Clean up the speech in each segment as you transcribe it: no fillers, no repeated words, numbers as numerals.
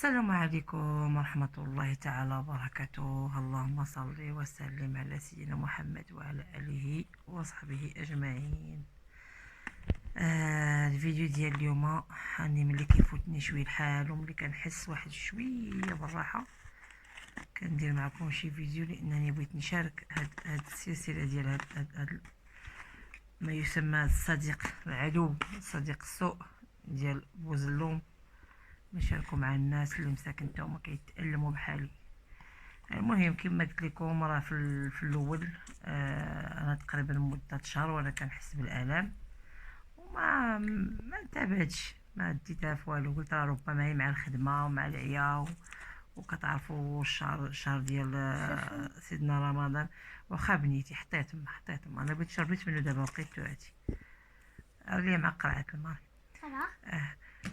السلام عليكم ورحمة الله تعالى وبركاته. اللهم صل وسلم على سيدنا محمد وعلى آله وصحبه أجمعين. الفيديو ديال اليوم راني ملي كيفوتني شويه الحال وملي كنحس واحد شويه بالراحه كندير معكم شي فيديو لانني بغيت نشارك هاد السلسله ديال هاد ما يسمى الصديق العدو، صديق السوء ديال بوزلوم. نشاركو مع الناس اللي مساكن هما كيتألموا بحالي. المهم كما قلت لكم راه في الاول انا تقريبا مده شهر وانا كنحس بالالام وما تابعتش، ما ديتها في والو. قلت راه ربما هي مع الخدمه ومع العيا وكتعرفوا الشهر ديال سيدنا رمضان. واخا بنيتي حطيتهم انا بغيت شربيت منه دابا لقيتو هاتي راه مع قرعه الماء.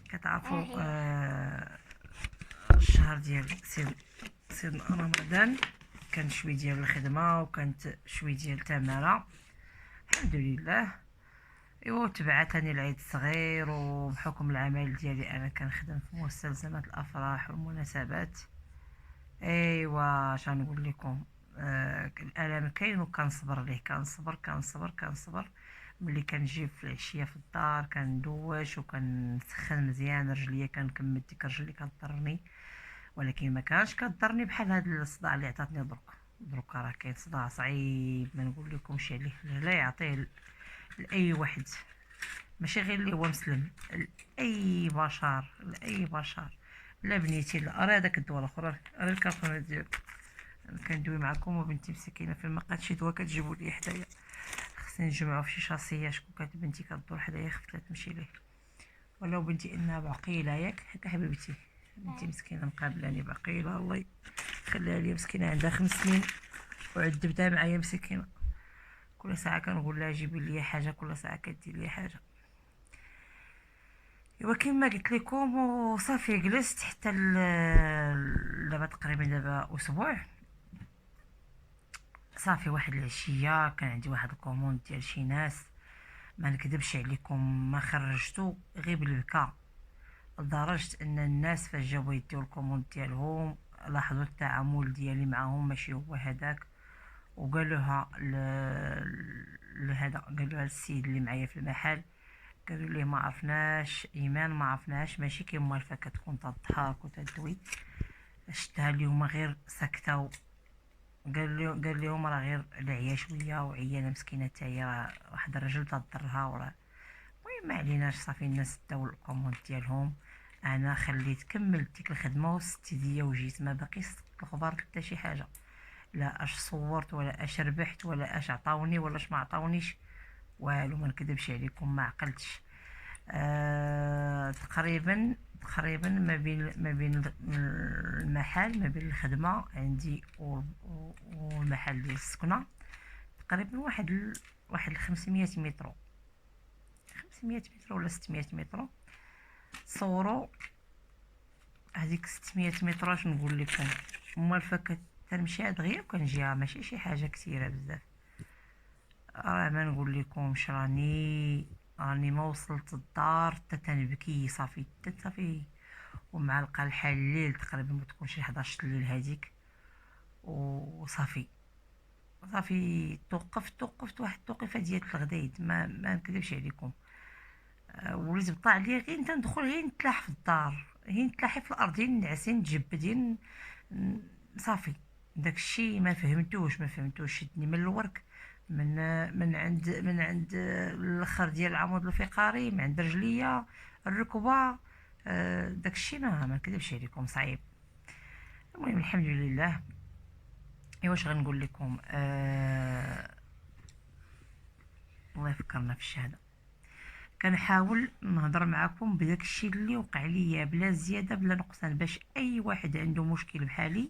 كتعرفوا الشهر ديال سيدنا رمضان كان شوي ديال الخدمه وكانت شوي ديال التماره، الحمد لله. ايوا تبعتني العيد الصغير وبحكم العمل ديالي انا كنخدم في مستلزمات الافراح والمناسبات. ايوا اش غنقول لكم، الالم كاين وكنصبر ليه، كنصبر. ملي كنجي في العشيه في الدار كندوش وكنسخن مزيان رجليا، كنكمل ديك الرجل اللي كضرني، ولكن ما كانش كضرني بحال هذا الصداع اللي عطاتني درك راه كاين صداع صعيب ما نقول لكمش عليه، لا يعطيه لاي واحد، ماشي غير اللي هو مسلم، لاي بشر، لا بنيتي لا راه هذاك الدواء الاخر راه الكارطون ديالك. انا كندوي معكم وبنتي مسكينه فين ما لقات شي دواء كتجيبوا لي حدايا، خصني نجمعو في شي شاصيه شكون كانت بنتي كدور حدايا خفت تمشي ليه، ولو بنتي انها بعقيله ياك هكا حبيبتي. بنتي مسكينه مقابلاني بعقيله، الله يخليها لي، مسكينه عندها 5 سنين وعذبتها معايا مسكينه، كل ساعه كنقول لها جيبي لي حاجه، كل ساعه كدير لي حاجه. ايوا كما قلت لكم وصافي جلست حتى دابا تقريبا دابا اسبوع. صافي واحد العشيه كان عندي واحد الكوموند ديال شي ناس، ما نكذبش عليكم ما خرجتو غير بالبكا، لدرجه ان الناس فاش جاو يديو الكوموند ديالهم لاحظوا التعامل ديالي معهم ماشي هو هذاك، وقالوها لهذا، قالوها للسيد اللي معايا في المحل، قالوا ليه ما عرفناش ايمان، ما عرفناش ماشي كيما الفا كتكون تضحك وتدوي، شتها اليوم غير ساكته. قال لهم راه غير العيا شويه وعيانه مسكينه حتى هي، راه واحد الرجل تضرها وراه. المهم ما عليناش، صافي الناس داو الكوموند ديالهم، انا خليت كملت ديك الخدمه وستي ديا وجيت، ما باقيش الخبر حتى شي حاجه، لا اش صورت ولا اش ربحت ولا اش عطاوني ولا اش ما عطاونيش والو، ما نكذبش عليكم ما عقلتش. تقريبا ما بين المحل، ما بين الخدمه عندي والمحل ديال السكنه تقريبا واحد 500 متر، 500 متر ولا 600 متر. صوروا هذيك 600 متر اش نقول لكم، امال فكت تنمشي دغيا وكنجيها ماشي شي حاجه كثيره بزاف. راه ما نقول لكمش راني ما وصلت الدار حتى تنبكي، صافي صافي، ومعلقه الحال الليل تقريبا ما تكون شي 11 الليل هذيك، وصافي توقفت واحد التوقيفه ديال الغدايد، ما نكذبش عليكم. وليت بطاع عليا غير تندخل غير نتلاح في الدار، غير نتلاحي في الارض، غير نعس نتجبد، صافي داكشي ما فهمتوش شدني من الورك، من عند الاخر ديال العمود الفقري، من عند رجليا الركبه، داكشي ما نكذبش عليكم صعيب. المهم الحمد لله. ايوا واش غنقول لكم، الله يفكرنا في الشهاده. كنحاول نهضر معكم بداك الشيء اللي وقع ليا بلا زياده بلا نقصان، باش اي واحد عنده مشكل بحالي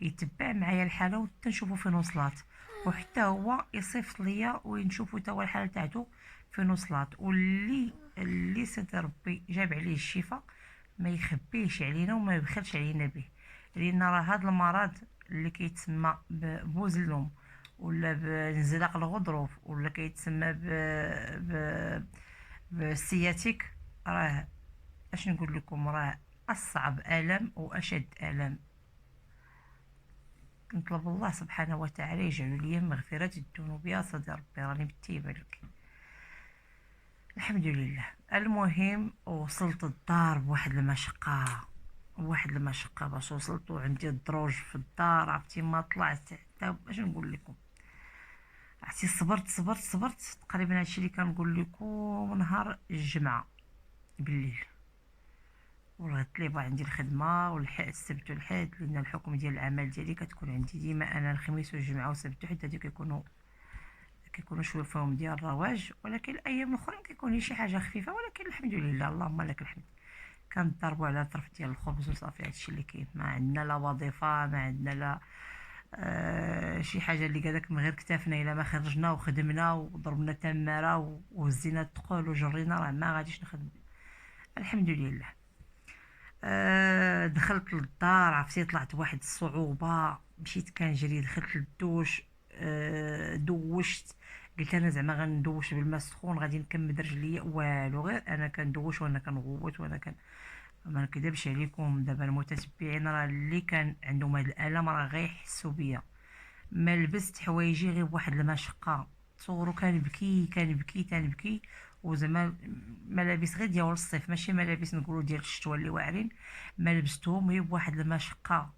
يتبع معايا الحاله وتنشوفوا فين وصلات، وحتى هو يصيفط ليا ونشوفوا تا هو الحاله تاعته فين وصلات، اللي سيدي ربي جاب عليه الشفاء ما يخبيش علينا وما يبخلش علينا به، لان راه هذا المرض اللي كيتسمى ببوزلوم ولا بانزلاق الغضروف ولا كيتسمى ب بالسياتيك، راه اش نقول لكم، راه أصعب ألم وأشد ألم. نطلب الله سبحانه وتعالى يجعل لي مغفرة الذنوب يا صدي ربي، راني متيبة لك. الحمد لله. المهم وصلت الدار بواحد المشقة باش وصلت، وعندي الدروج في الدار، عرفتي ما طلعت حتى باش نقول لكم. عرفتي صبرت تقريبا هادشي اللي كنقول لكم نهار الجمعة بالليل، ورغدت لي بقى عندي الخدمة السبت والحد، لأن الحكم ديال العمل ديالي كتكون عندي ديما أنا الخميس والجمعة والسبت والحد، هادو كيكونوا شويه فيهم ديال الرواج، ولكن الايام الاخرين كيكون شي حاجه خفيفه، ولكن الحمد لله اللهم لك الحمد. كنضربوا على طرف ديال الخبز وصافي، هادشي اللي كاين. ما عندنا لا وظيفه، ما عندنا لا شي حاجه اللي قالك من غير كتافنا الا ما خرجنا وخدمنا وضربنا تماره وهزينا الثقول وجرينا، راه ما غاديش نخدم. الحمد لله. دخلت للدار، عرفتي طلعت واحد الصعوبه، مشيت كنجري، دخلت للدوش، دوشت، قلت انا زعما غندوش بالماء السخون غادي نكمل رجليا، والو غير انا كندوش وانا كنغوت ما نكذبش عليكم. دابا المتتبعين راه اللي كان عندهم هذا الالم راه غيحسوا بيا. ما لبست حوايجي غير بواحد المشقه، تصوروا كنبكي وزعما ملابس غير ديال الصيف، ماشي ملابس نقولوا ديال الشتوى اللي واعرين، ما لبستهم غير بواحد المشقه،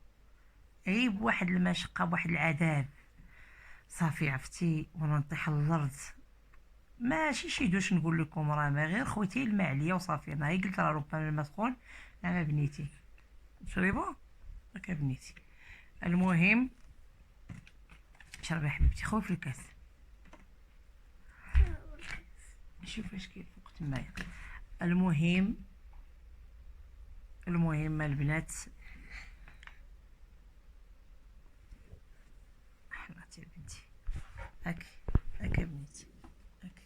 بواحد العذاب. صافي عرفتي وانا نطيح على الارض، ماشي شي دوش نقول لكم، راه ما غير خويتي الماء عليا وصافي. انا هي قلت راه ربما الماء سخون، انا بنيتي شريبه هكا بنيتي. المهم شربي حبيبتي، خوي في الكاس، شوف اش كاين فوق تمايا. المهم البنات، حماتي يا بنتي، هاكا بنيتي، هاكا.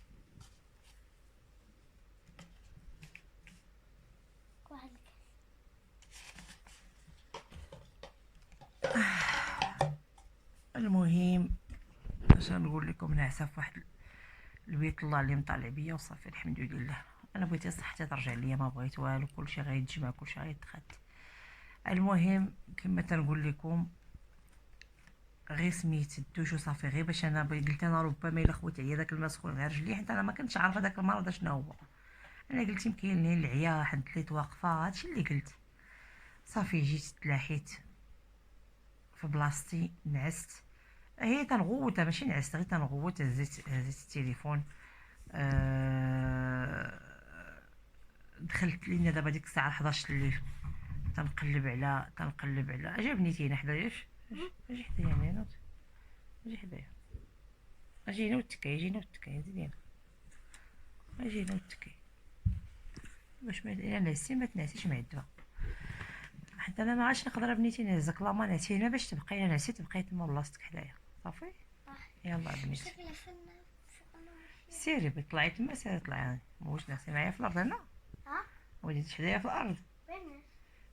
المهم اش نقول لكم، نعسه في واحد البيت الله اللي مطالع بيا وصافي الحمد لله. انا بغيت صحتي ترجع ليا، ما بغيت والو، كلشي غيتجمع، كلشي غيتخاد. المهم كما تنقول لكم، غير سميت الدوش وصافي، غير باش انا قلت انا ربما الا خويت عليا داك الماء سخون على رجلي، حيت انا ما كنتش عارفه داك المرض شنو هو. انا قلت يمكن لي العيا، حدت واقفه، هادشي اللي قلت. صافي جيت تلاحيت في بلاصتي، نعست، هي تنغوت ماشي نعست، غير تنغوت، هزيت التليفون. دخلت لينا دابا ديك الساعه 11 الليل، تنقلب على اجا بنيتي هنا حدايا، اجي حدايا هنا، اجي حدايا، اجي هنا وتكاي، زيدي هنا، اجي هنا وتكاي باش ما الا نعستي ما تنعسيش مع الدواء، حتى انا ما عادش نقدر بنيتي نهزك لا ما نعسي هنا باش تبقاي، الا نعسي تبقاي تما بلاصتك حدايا صافي. يلا بنيتي سيري طلعي تما، سيري طلعي، واش نعسي معايا في الارض هنا، وليتي حدايا في الارض.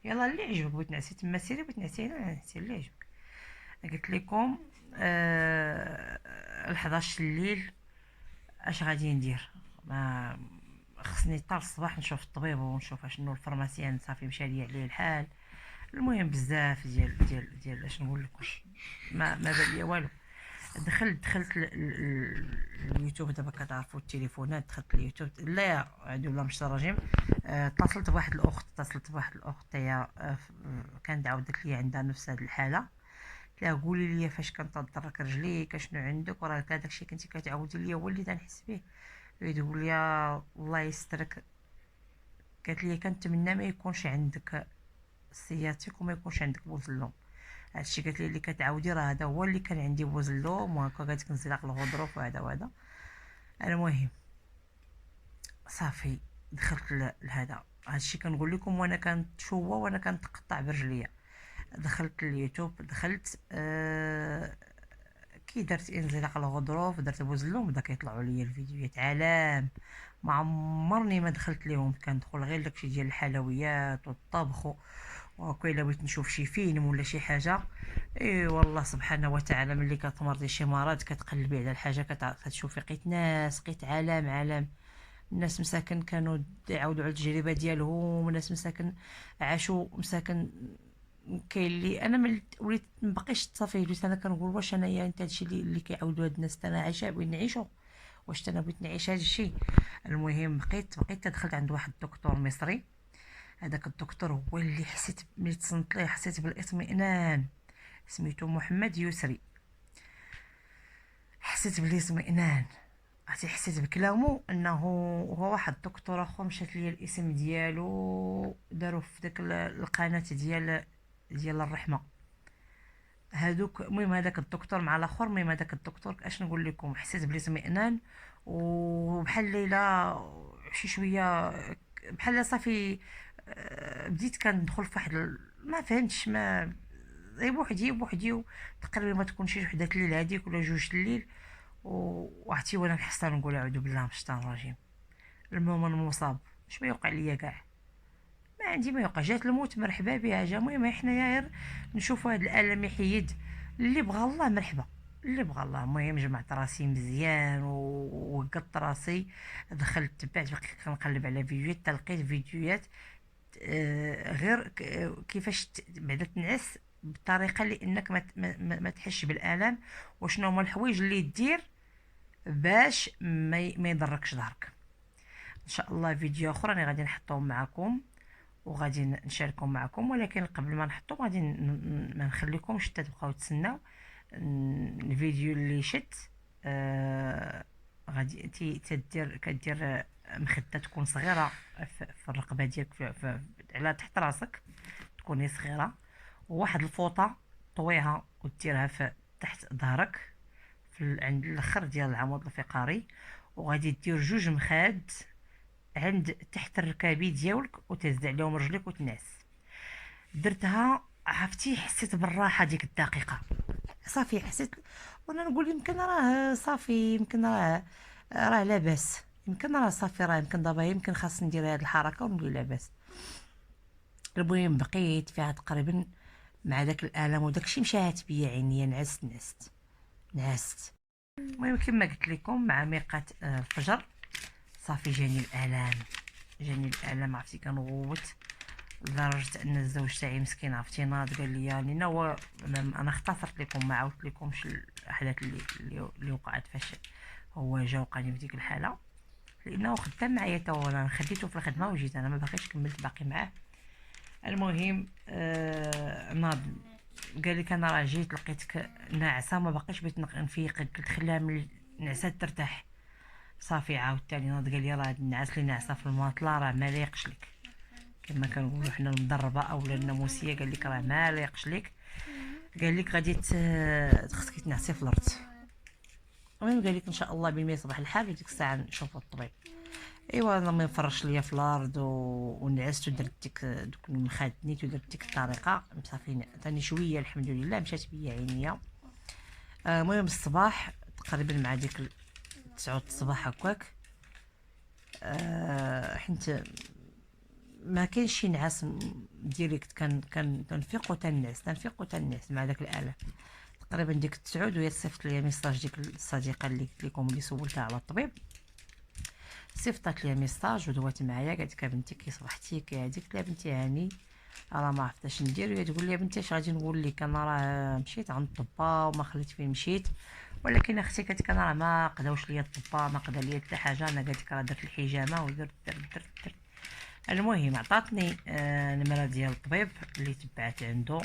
يلا اللي عجبك، بغيت نعسي تما سيري، بغيت نعسي هنا نعسي اللي عجبك. قلت لكم 11 الليل اش غادي ندير، ما خصني حتى الصباح نشوف الطبيب ونشوف اشنو الفارماسيان، صافي مشى لي عليه الحال. المهم بزاف ديال اش نقول لكم، ما بان ليا والو. دخلت اليوتيوب، دابا كتعرفوا التليفونات، دخلت اليوتيوب، لا عدو الله مش راجم. اتصلت بواحد الاخت هي كانت عاودت لي عندها نفس هذه الحاله. قلت لها قولي لي فاش كنتضرك رجليك اشنو عندك، وراه هذاك الشيء كنتي كتعاودي لي هو اللي تنحس به. تقول لي الله يسترك، قالت لي كنتمنى ما يكونش عندك السياتيك وما يكونش عندك بوزلوم. هادشي قالت لي اللي كتعاودي راه هذا هو اللي كان عندي بوزلوم، وهكا قالت لك انزلاق الغضروف وهذا. المهم صافي دخلت لهذا، هادشي كنقول لكم وانا كنتشوى وانا كنتقطع برجليا. دخلت اليوتيوب، دخلت كي درت انزلاق الغضروف، درت بوزلوم، بدا كيطلعوا لي الفيديوهات عالم، ما عمرني ما دخلت ليهم، كندخل غير داكشي ديال الحلويات والطبخ، وهكا الا بغيت نشوف شي فيلم ولا شي حاجه. اي والله سبحانه وتعالى ملي كتمرضي شي مرض كتقلبي على الحاجه كتشوفي، لقيت ناس، لقيت عالم الناس مساكن كانوا يعاودوا على التجربه ديالهم، الناس مساكن عاشوا مساكن. كاين اللي انا ملي وليت مبقيتش صافي، وليت انا كنقول واش انايا انت هادشي اللي كيعاودوا هاد الناس انا عايشه بغيت نعيشو، واش انا بغيت نعيش هاد الشيء. المهم بقيت دخلت عند واحد الدكتور مصري. هذاك الدكتور هو اللي حسيت ملي تصنت ليه حسيت بالاطمئنان. سميتو محمد يسري. حسيت بالاطمئنان، عرفتي حسيت بكلامو انه هو واحد الدكتور اخر. مشات ليا الاسم ديالو، داروا في داك القناه ديال الرحمه هادوك. المهم هذاك الدكتور مع الاخر، المهم هذاك الدكتور اش نقول لكم، حسيت بالاطمئنان. وبحال ليلى شي شويه بحال صافي. بديت كندخل في واحد ما فهمتش، ما غير بوحدي تقريبا ما تكونش شي وحده الليل هذيك ولا جوج الليل. وعرفتي وانا نحس نقول اعوذ بالله من الشيطان الرجيم. المهم انا مصاب، اش ما يوقع ليا كاع، ما عندي ما يوقع. جات الموت مرحبا بها، جا. المهم حنايا غير نشوفوا هذا الالم يحيد. اللي بغى الله مرحبا، اللي بغى الله. المهم جمعت راسي مزيان ووقدت راسي، دخلت تبعت بقيت كنقلب على فيديوهات، تلقيت فيديوهات غير كيفاش بعدا تنعس بطريقه اللي انك ما تحسش بالالم، وشنو هما الحوايج اللي دير باش ما يضركش ظهرك. ان شاء الله فيديو اخر راني غادي نحطهم معكم وغادي نشاركهم معكم، ولكن قبل ما نحطهم غادي ما نخليكمش تبقاو تسناو الفيديو اللي شت. غادي كدير مخده تكون صغيره في الرقبه ديالك، على تحت راسك تكوني صغيره، وواحد الفوطه طويها وديرها في تحت ظهرك عند الاخر ديال العمود الفقري، وغادي دير جوج مخاد عند تحت الركابي ديالك وتهز عليهم رجليك وتنعس. درتها عرفتي حسيت بالراحه ديك الدقيقه، صافي حسيت. وانا نقول يمكن راه صافي، يمكن راه لاباس، يمكن راه صافي، راه يمكن دابا يمكن خاص ندير هاد الحركه ونولي لاباس. المهم بقيت فيها تقريبا مع داك الالم وداكشي مشات بيا عينيا، نعست. المهم كما قلت لكم مع ميقات الفجر صافي جاني الالم عرفتي كنغوت، لدرجه ان الزوج تاعي مسكين عرفتي ناض قال لي لينا هو انا اختصرت لكم ما عاودت لكمش الاحداث اللي وقعت فاش هو جا وقعني في ديك الحاله، لانه خدام معايا تا هو. انا خديته في الخدمه وجيت، انا ما باقيش كملت باقي معاه. المهم ناض قال لك انا راه جيت لقيتك ناعسه ما باقيش بغيت نفيقك، قلت خليها من النعسه ترتاح. صافي عاوتاني ناض قال لي راه هاد النعاس اللي ناعسه في الماطله راه ما لايقش لك، كما كنقولوا حنا المدربه اولا الناموسيه. قال لك راه ما لايقش لك، قال لك غادي خصك تنعسي في الارض. المهم قال لك ان شاء الله بما يصبح الحال وديك الساعه نشوفوا الطبيب. ايوا انا ما فرش ليا في الارض ونعست ودرت ديك دوك المخاد نيت ودرت ديك الطريقه صافي ثاني شويه الحمد لله مشات بيا عينيا. المهم الصباح تقريبا مع ديك 9 الصباح هكاك، حنت ما كاينش شي نعاس ديريكت، كان تنفيق وتنعس مع داك الالم. تقريبا ديك 9 وهي صيفط ليا ميساج ديك الصديقه اللي قلت لكم اللي سولتها على الطبيب، صيفطات ليا ميساج ودوات معايا قالت لك بنتي كي صبحتي كي هاديك. قلت لها بنتي هاني راه ما عرفت اش ندير، وهي تقول لي بنتي اش غادي نقول لك، انا راه مشيت عند الطبا وما خليت فين مشيت، ولكن اختي قالت لك انا راه ما قداوش ليا الطبا، ما قدا ليا حتى حاجه، انا قالت لك راه درت الحجامه ودرت درت. المهم عطاتني نمره ديال الطبيب اللي تبعت عنده.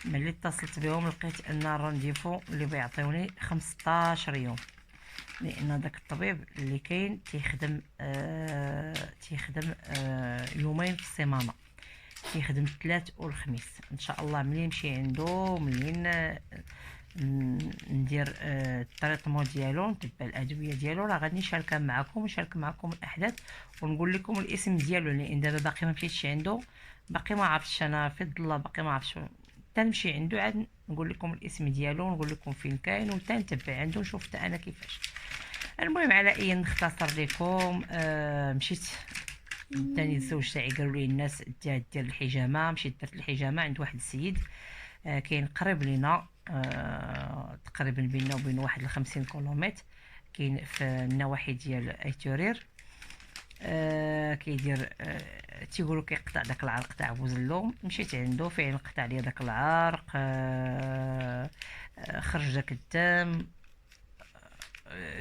ملي اتصلت بهم لقيت ان الرانديفو اللي بيعطيوني 15 يوم، لان داك الطبيب اللي كاين تيخدم يومين في السيمانه، تيخدم الثلاث والخميس. ان شاء الله ملي نمشي عنده، ملي ندير التريطمون ديالو، نتبع الادويه ديالو، راه غادي نشارك معكم الاحداث ونقول لكم الاسم ديالو، لان دابا باقي ما مشيتش عنده، باقي ما عرفتش انا في الله، باقي ما عرفتش تنمشي عنده عاد نقول لكم الاسم ديالو ونقول لكم فين كاين وتنتبع عنده نشوف حتى انا كيفاش. المهم على اي نختصر لكم، مشيت داني الزوج تاعي قالوا لي الناس دير الحجامه، مشيت درت الحجامه عند واحد السيد كاين قريب لينا، تقريبا بيننا وبين 51 كيلومتر، كاين في النواحي ديال ايتورير. كيدير تيقولوا كيقطع داك العرق تاع بوزلو. مشيت عنده فعلا قطع لي داك العرق، خرج داك الدم.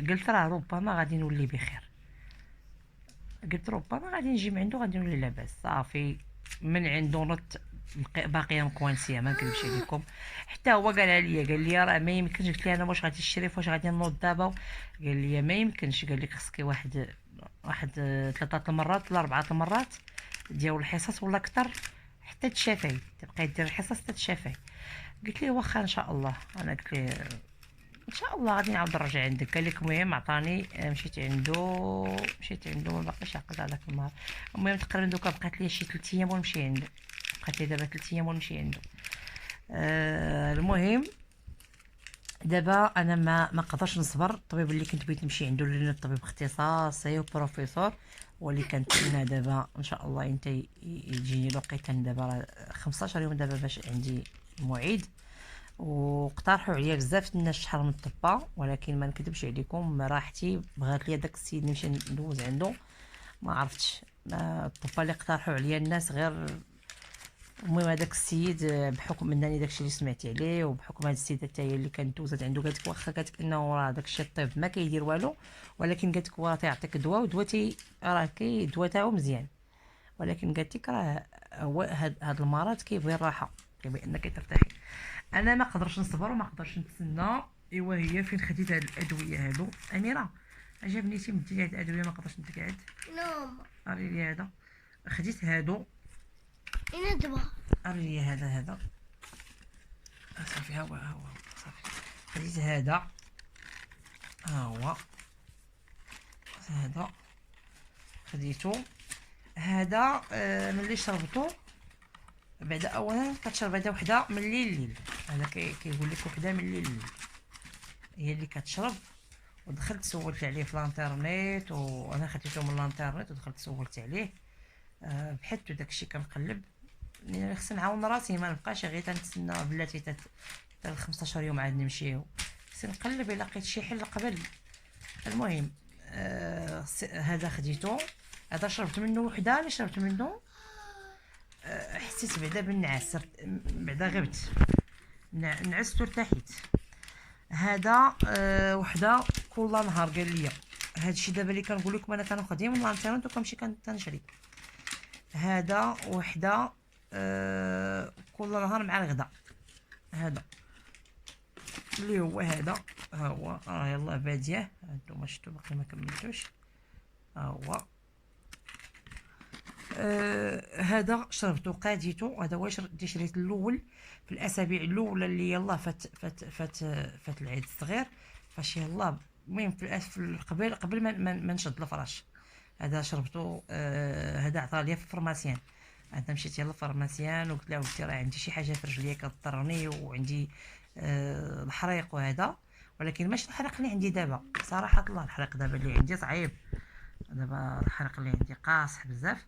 قلت راه ربما غادي نولي بخير، قلت ربما غادي نجي من عنده غادي نولي لاباس. صافي من عنده نط باقيه مكوانسيه، ما نكذبش عليكم. حتى هو قالها لي، قال لي راه ما يمكنش. قلت له انا واش غادي الشريف واش غادي نوض دابا؟ قال لي ما يمكنش، قال لك خصك واحد 3 المرات ولا 4 المرات ديال الحصص ولا اكثر حتى تشافي، تبقاي دير الحصص حتى تشافي. قلت لي واخا ان شاء الله. انا قلت لي ان شاء الله غادي نعاود نرجع عندك. قال لك المهم عطاني، مشيت عنده ما باقيش عقلت على داك النهار. المهم تقريبا دوكا بقات لي شي 3 ايام ونمشي عنده، بقات لي دابا 3 ايام ونمشي عنده. المهم دابا انا ما قدرش نصبر. الطبيب اللي كنت بغيت نمشي عنده لان الطبيب اختصاصي وبروفيسور، واللي كنتمنى دابا ان شاء الله انت يجيني الوقيته. دابا راه 15 يوم دابا باش عندي موعد، واقترحوا عليا بزاف الناس شحال من الطبه، ولكن ما نكذبش عليكم راحتي بغات لي داك السيد نمشي ندوز عنده. ما عرفتش الطبه اللي اقترحوا عليا الناس غير. المهم هذاك السيد بحكم انني داكشي اللي سمعت عليه، وبحكم هاد السيده حتى هي اللي كانت دوزات عنده، قالت واخا قالت انه راه داكشي الطب ما كيدير والو، ولكن قالت لك هو تيعطيك دواء، ودواء راه الدواء تاعو مزيان، ولكن قالت لك راه هو هاد المرض كيبغي الراحه، كيبغي انك ترتاحي. انا ما قدرش نصبر وما قدرش نتسنى. ايوا هي فين خديت هاد الادويه هادو؟ اميره عجبني تمدي لي هاد الادويه، ما قدرش نتقعد. نوم. اري لي هذا، خديت هادو. اين دابا؟ اري لي هذا صافي. ها هو صافي. خديت هذا، ها هو هذا خديتو. هذا ملي شربتو بعدا اولا كتشرب هذا وحده من الليل لليل. هذا كيقول لك وحده من الليل لليل هي اللي كتشرب. ودخلت سولت عليه في الانترنيت، وانا خديته من الانترنت ودخلت سولت عليه. بحثت داكشي كنقلب، يعني خصني نعاون راسي، ما نبقاش غير تنتسنى بلاتي حتى 15 يوم عاد نمشيو. خصني نقلب الا لقيت شي حل قبل. المهم هذا خديته. هذا شربت منه وحده. اللي شربت منه حسيت بعدا بالنعاس، بعدا غبت نعست وارتحيت. هذا وحده كل نهار قال لي هادشي دابا اللي كنقول لكم انا كناخذ من الانترنت وكنمشي كنشري. هذا وحده كل نهار مع الغداء. هذا اللي هو هذا، ها هو يلاه باديه. هانتوما شفتوا باقي ما كملتوش. ها هو هذا شربته قاديته. هذا واش شريت الاول في الاسابيع الاولى اللي يلاه فات العيد الصغير، فاش يلاه المهم في قبل ما نشد الفراش. هذا شربته. هذا عطاه لي في الفرماسيان. انا مشيت للفرماسيان وقلت له ودي راه عندي شي حاجه في رجليا كضرني، وعندي الحريق وهذا، ولكن ماشي الحريق اللي عندي دابا. صراحه الله الحريق دابا اللي عندي صعيب. دابا الحريق اللي عندي قاصح بزاف.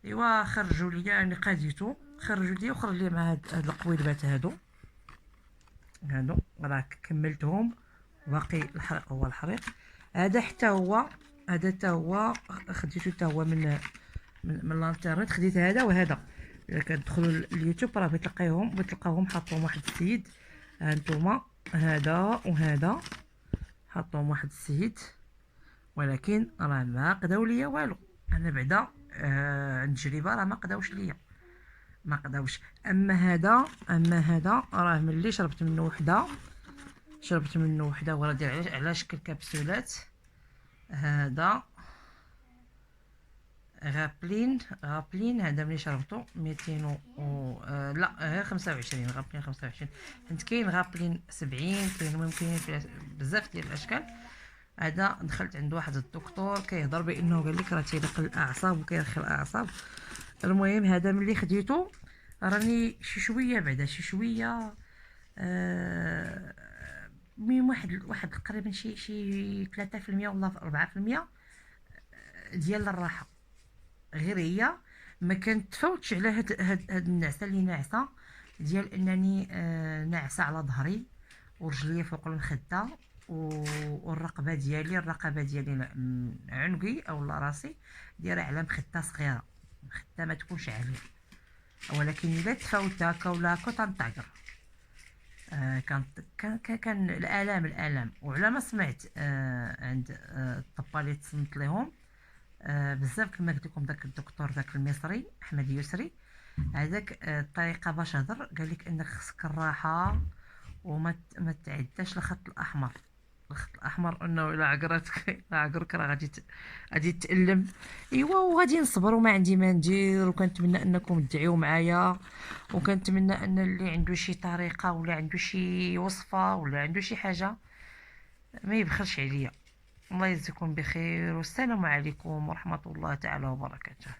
ايوا خرجوا لي يعني قاديتو، خرجوا لي وخرج لي مع هاد القويلبات هادو راه كملتهم. باقي الحريق هو الحريق. هذا حتى هو خديته حتى هو من الانترنت. خديت هذا وهذا. الا كتدخلوا اليوتيوب راه بتلقاوهم حطوهم واحد السيد. هانتوما هذا وهذا حطوهم واحد السيد، ولكن راه ما قداو ليا والو. انا بعدا عند تجربه راه ما قداوش ليا، ما قداوش. اما هذا راه ملي شربت منه وحده وراه داير على شكل كبسولات. هذا غابلين هذا ملي شربته 200 لا غير 25 غابلين 25. حيت كاين غابلين 70، كاين ممكن بزاف ديال الاشكال. هذا دخلت عند واحد الدكتور كيهضر بانه قال لك راه تيدق الاعصاب وكيرخي الاعصاب. المهم هذا ملي خديته راني شي شويه ميم واحد تقريبا شي 3% ولا 4% ديال الراحه. غير هي ما كنتفوتش على هاد النعسه اللي ناعسه، ديال انني ناعسه على ظهري ورجليا فوق المخده والرقبه ديالي عنقي او راسي دايره على مخده صغيره، مخده ما تكونش عاليه، ولكن الا تفاوت هكا ولا هكا تنطعقر. كان الالام وعلى ما سمعت عند الطبا اللي تصنت لهم بزاف كما قلت لكم داك الدكتور داك المصري احمد يسري، هذاك الطريقه باش هضر قال لك انك خصك الراحه وما تعداش الخط الاحمر. الخط الاحمر انه الا عقرتك الا عقرك راه غادي تألم. ايوا وغادي نصبر وما عندي ما ندير، وكنتمنى انكم تدعيو معايا، وكنتمنى ان اللي عنده شي طريقه ولا عنده شي وصفه ولا عنده شي حاجه ما يبخلش عليا. الله يجزيكم بخير، والسلام عليكم ورحمه الله تعالى وبركاته.